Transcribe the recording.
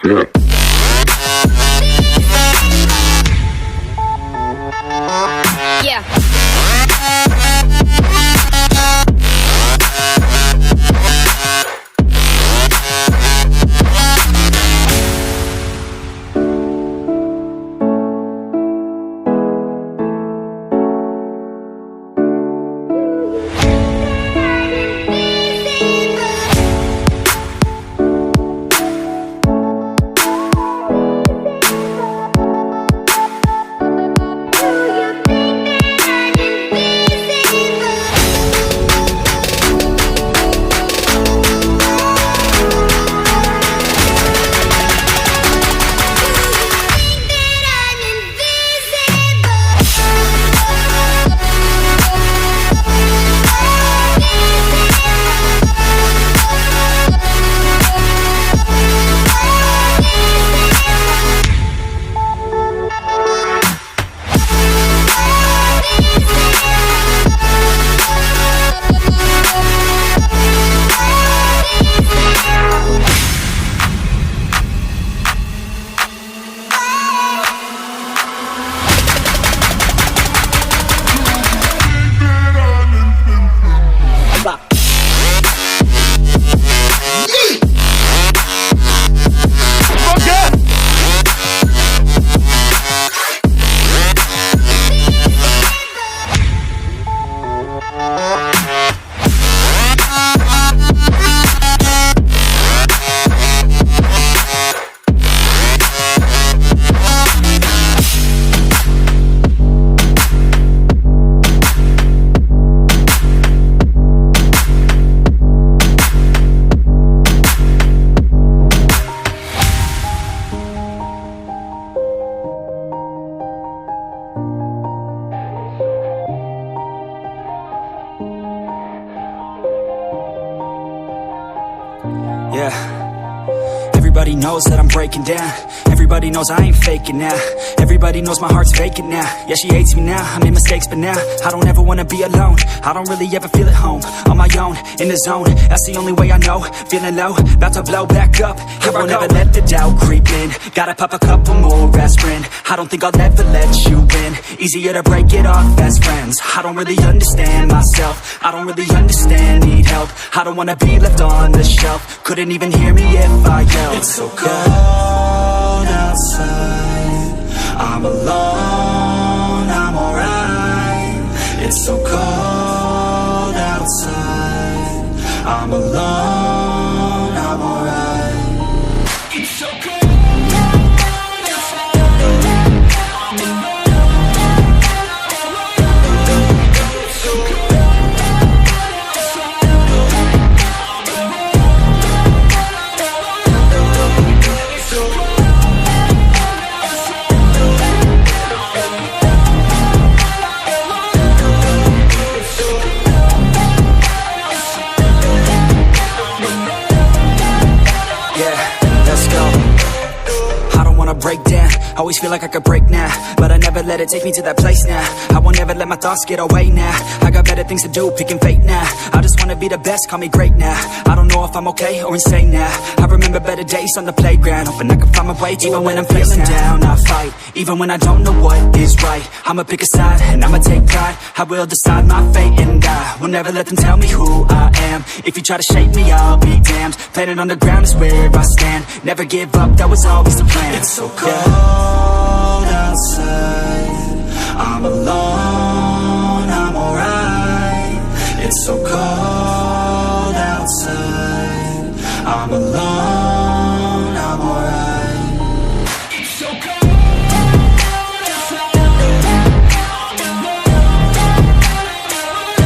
Yeah. Yeah, everybody knows that I'm breaking down. Everybody knows I ain't faking now. Everybody knows my heart's vacant now. Yeah, she hates me now, I made mistakes but now I don't ever wanna be alone. I don't really ever feel at home. On my own, in the zone, that's the only way I know. Feeling low, about to blow back up. Here I won't ever let the doubt creep in. Gotta pop a couple more aspirin. I don't think I'll ever let you in. Easier to break it off as friends. I don't really understand myself. I don't really understand, need help. I don't wanna be left on the shelf. Couldn't even hear me if I yelled. It's so cold outside, I'm alone, I'm alright. It's so cold outside, I'm alone, I'm alright. It's so cold. Break down, always feel like I could break now, but I never let it take me to that place now. I won't ever let my thoughts get away now. I got better things to do, picking fate now. I just wanna be the best, call me great now. I don't know if I'm okay or insane now. I remember better days on the playground, hoping I can find my way to even when I'm feeling down. I fight, even when I don't know what is right. I'ma pick a side, and I'ma take pride. I will decide my fate and I will never let them tell me who I am. If you try to shape me, I'll be damned. Planet on the ground is where I stand. Never give up, that was always the plan. It's so cold outside, I'm alone, I'm alright. It's so cold outside, I'm alone.